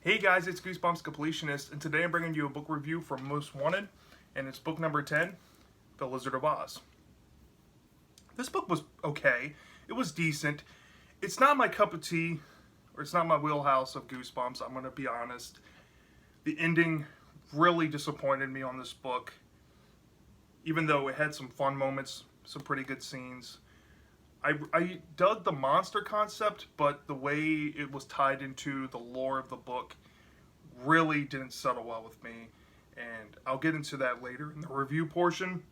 Hey guys, it's Goosebumps Completionist, and today I'm bringing you a book review from Most Wanted, and it's book number 10, The Lizard of Oz. This book was okay. It was decent. It's not my cup of tea, or it's not my wheelhouse of Goosebumps, I'm going to be honest. The ending really disappointed me on this book, even though it had some fun moments, some pretty good scenes. I dug the monster concept, but the way it was tied into the lore of the book really didn't settle well with me, and I'll get into that later in the review portion.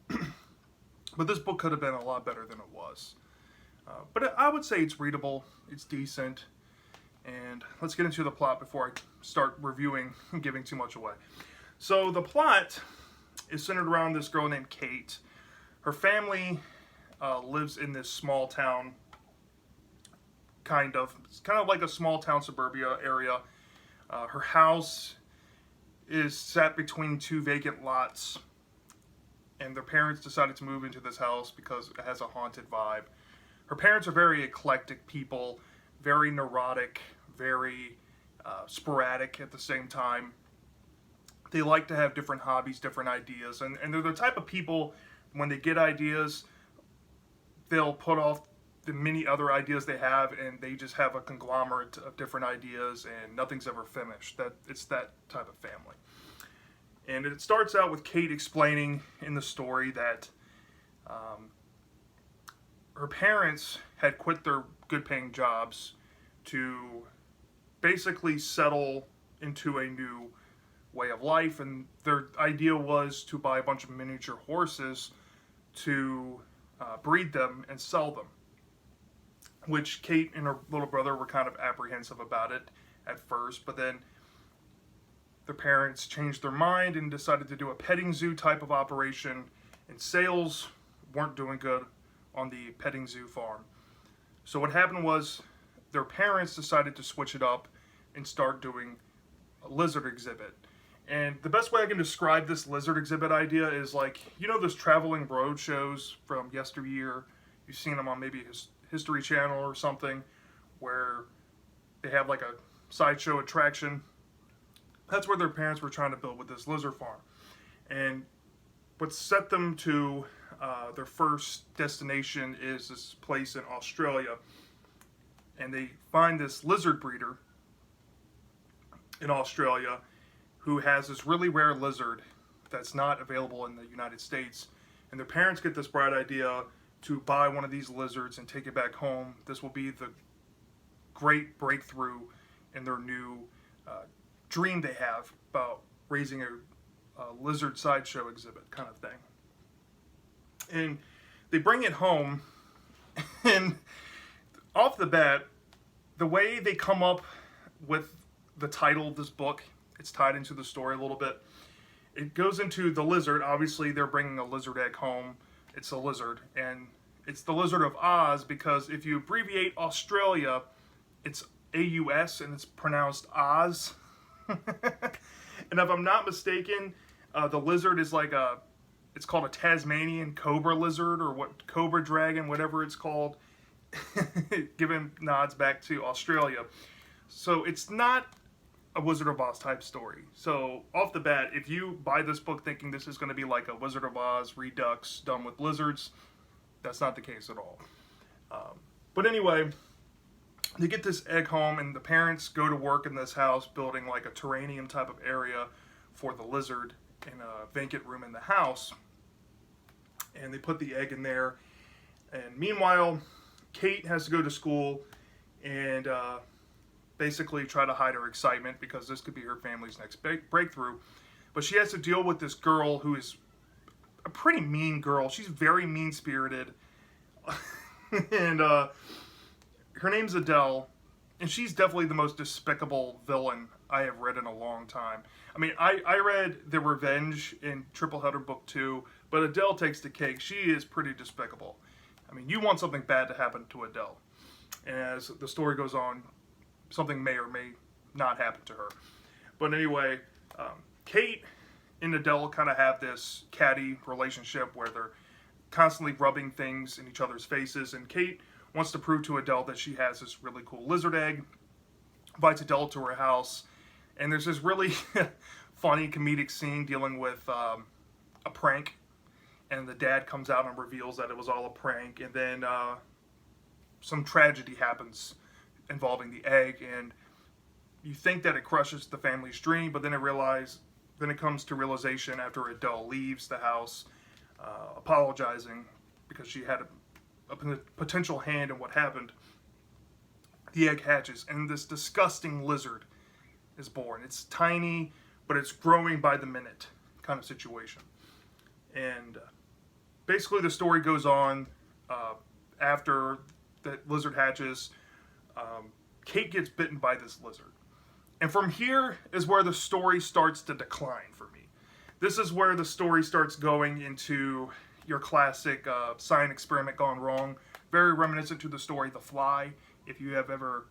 But this book could have been a lot better than it was. But I would say it's readable, it's decent, and let's get into the plot before I start reviewing and giving too much away. So the plot is centered around this girl named Kate. Her family lives in this small town, it's kind of like a small town suburbia area. Her house is set between two vacant lots, and their parents decided to move into this house because it has a haunted vibe. Her parents are very eclectic people, very neurotic, very sporadic at the same time. They like to have different hobbies, different ideas, and they're the type of people, when they get ideas, they'll put off the many other ideas they have, and they just have a conglomerate of different ideas, and nothing's ever finished. It's that type of family. And it starts out with Kate explaining in the story that her parents had quit their good-paying jobs to basically settle into a new way of life, and their idea was to buy a bunch of miniature horses to breed them and sell them, which Kate and her little brother were kind of apprehensive about it at first, but then their parents changed their mind and decided to do a petting zoo type of operation, and sales weren't doing good on the petting zoo farm. So what happened was their parents decided to switch it up and start doing a lizard exhibit. And the best way I can describe this lizard exhibit idea is like, you know those traveling road shows from yesteryear? You've seen them on maybe History Channel or something, where they have like a sideshow attraction. That's what their parents were trying to build with this lizard farm. And what set them to their first destination is this place in Australia. And they find this lizard breeder in Australia who has this really rare lizard that's not available in the United States. And their parents get this bright idea to buy one of these lizards and take it back home. This will be the great breakthrough in their new dream they have about raising a lizard sideshow exhibit kind of thing. And they bring it home, and off the bat, the way they come up with the title of this book, it's tied into the story a little bit. It goes into the lizard. Obviously, they're bringing a lizard egg home. It's a lizard, and it's the Lizard of Oz because if you abbreviate Australia, it's AUS, and it's pronounced Oz. And if I'm not mistaken, the lizard is like it's called a Tasmanian cobra lizard, or what, cobra dragon, whatever it's called, giving nods back to Australia. So it's not a Wizard of Oz type story. So off the bat, if you buy this book thinking this is going to be like a Wizard of Oz Redux done with lizards, that's not the case at all. But anyway, they get this egg home, and the parents go to work in this house building like a terrarium type of area for the lizard in a vacant room in the house. And they put the egg in there. And meanwhile, Kate has to go to school and basically try to hide her excitement because this could be her family's next breakthrough. But she has to deal with this girl who is a pretty mean girl. She's very mean-spirited. And her name's Adele, and she's definitely the most despicable villain I have read in a long time. I mean, I read The Revenge in Triple Header Book 2, but Adele takes the cake. She is pretty despicable. I mean, you want something bad to happen to Adele. And as the story goes on, something may or may not happen to her. But anyway, Kate and Adele kind of have this catty relationship where they're constantly rubbing things in each other's faces, and Kate wants to prove to Adele that she has this really cool lizard egg, invites Adele to her house, And there's this really funny comedic scene dealing with a prank, and the dad comes out and reveals that it was all a prank, and then some tragedy happens involving the egg, and you think that it crushes the family's dream, but then it comes to realization after Adele leaves the house, apologizing because she had a potential hand in what happened. The egg hatches, and this disgusting lizard is born. It's tiny, but it's growing by the minute, kind of situation. And basically, the story goes on after the lizard hatches. Kate gets bitten by this lizard. And from here is where the story starts to decline for me. This is where the story starts going into your classic science experiment gone wrong. Very reminiscent to the story The Fly. If you have ever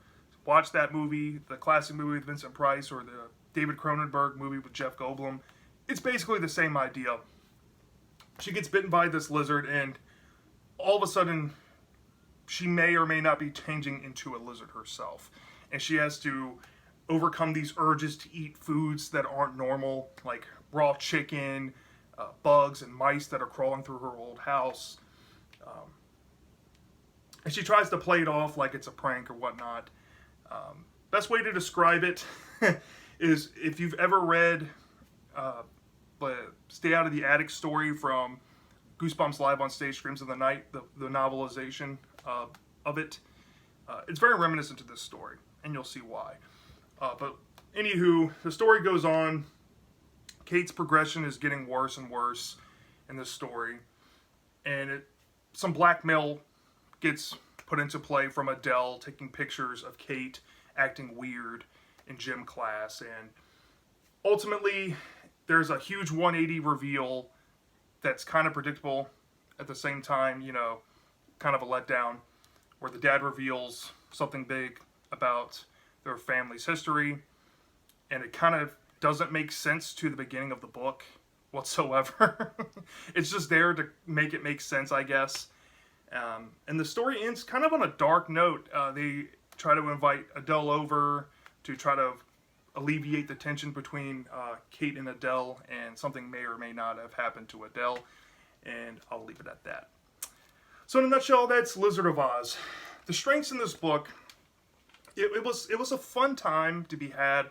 watched that movie, the classic movie with Vincent Price, or the David Cronenberg movie with Jeff Goldblum, it's basically the same idea. She gets bitten by this lizard, and all of a sudden, she may or may not be changing into a lizard herself. And she has to overcome these urges to eat foods that aren't normal, like raw chicken, bugs and mice that are crawling through her old house. And she tries to play it off like it's a prank or whatnot. Best way to describe it is if you've ever read the Stay Out of the Attic story from Goosebumps Live on Stage Screams of the Night, the novelization of it. It's very reminiscent to this story, and you'll see why. But anywho, the story goes on. Kate's progression is getting worse and worse in this story, and some blackmail gets put into play from Adele taking pictures of Kate acting weird in gym class, and ultimately there's a huge 180 reveal that's kind of predictable at the same time, kind of a letdown, where the dad reveals something big about their family's history, and it kind of doesn't make sense to the beginning of the book whatsoever. It's just there to make it make sense, I guess. And the story ends kind of on a dark note. They try to invite Adele over to try to alleviate the tension between Kate and Adele, and something may or may not have happened to Adele, and I'll leave it at that. So in a nutshell, that's Lizard of Oz. The strengths in this book, it was a fun time to be had.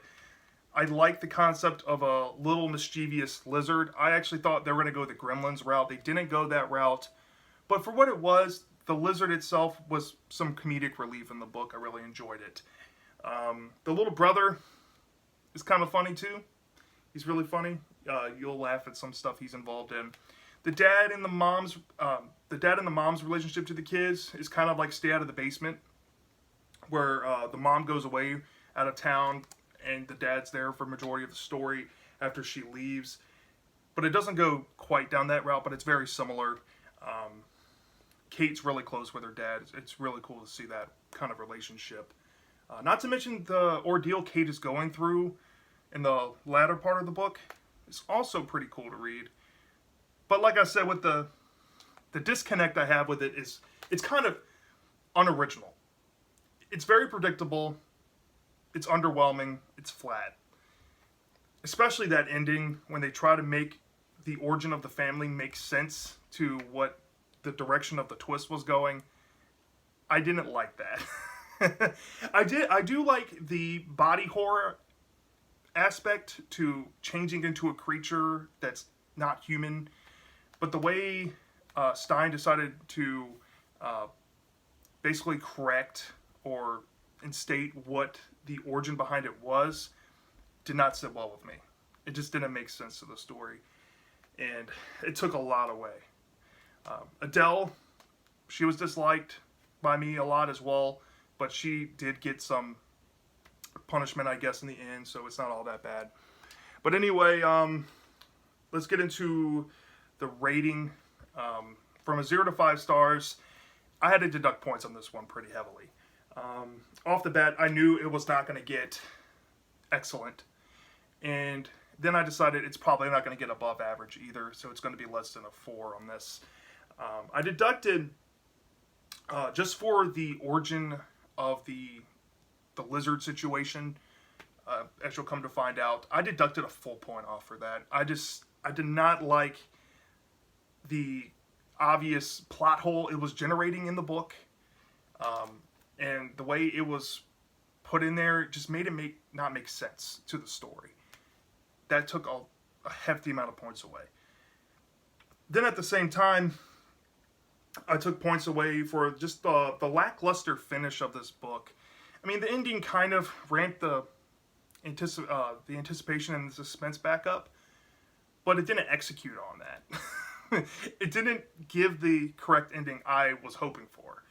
I like the concept of a little mischievous lizard. I actually thought they were going to go the Gremlins route. They didn't go that route. But for what it was, the lizard itself was some comedic relief in the book. I really enjoyed it. The little brother is kind of funny too. He's really funny. You'll laugh at some stuff he's involved in. The dad and the mom's relationship to the kids is kind of like Stay Out of the Basement, where the mom goes away out of town and the dad's there for majority of the story after she leaves. But it doesn't go quite down that route, but it's very similar. Kate's really close with her dad. It's really cool to see that kind of relationship. Not to mention the ordeal Kate is going through in the latter part of the book. It's also pretty cool to read. But like I said, with the disconnect I have with it is it's kind of unoriginal. It's very predictable. It's underwhelming. It's flat. Especially that ending when they try to make the origin of the family make sense to what the direction of the twist was going. I didn't like that. I do like the body horror aspect to changing into a creature that's not human. But the way Stein decided to basically correct or instate what the origin behind it was did not sit well with me. It just didn't make sense to the story. And it took a lot away. Adele, she was disliked by me a lot as well, but she did get some punishment, I guess, in the end, so it's not all that bad. But anyway, let's get into the rating. From a 0 to 5 stars, I had to deduct points on this one pretty heavily. Off the bat, I knew it was not going to get excellent. And then I decided it's probably not going to get above average either, so it's going to be less than a 4 on this. I deducted, just for the origin of the lizard situation, as you'll come to find out. I deducted a full point off for that. I did not like the obvious plot hole it was generating in the book, and the way it was put in there just made it not make sense to the story. That took a hefty amount of points away. Then at the same time, I took points away for just the lackluster finish of this book. I mean, the ending kind of ramped the anticipation and the suspense back up, but it didn't execute on that. It didn't give the correct ending I was hoping for.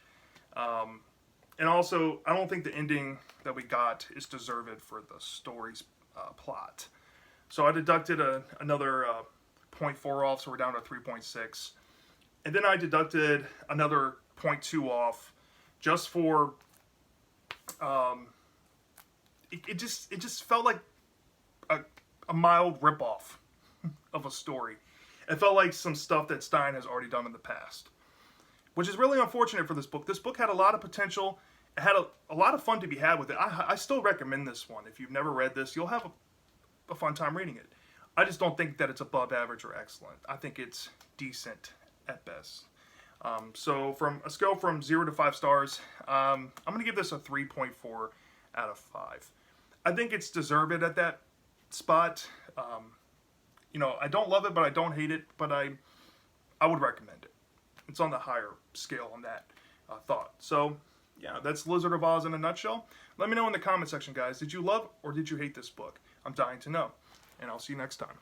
And also, I don't think the ending that we got is deserved for the story's plot. So I deducted another 0.4 off, so we're down to 3.6. And then I deducted another 0.2 off just for it just felt like a mild ripoff of a story. It felt like some stuff that Stein has already done in the past, which is really unfortunate for this book. This book had a lot of potential. It had a lot of fun to be had with it. I still recommend this one. If you've never read this, you'll have a fun time reading it. I just don't think that it's above average or excellent. I think it's decent at best. So from a scale from 0 to 5 stars, I'm going to give this a 3.4 out of 5. I think it's deserved at that spot. I don't love it, but I don't hate it, but I would recommend it. It's on the higher scale on that thought. So, yeah, that's Lizard of Oz in a nutshell. Let me know in the comment section, guys. Did you love or did you hate this book? I'm dying to know. And I'll see you next time.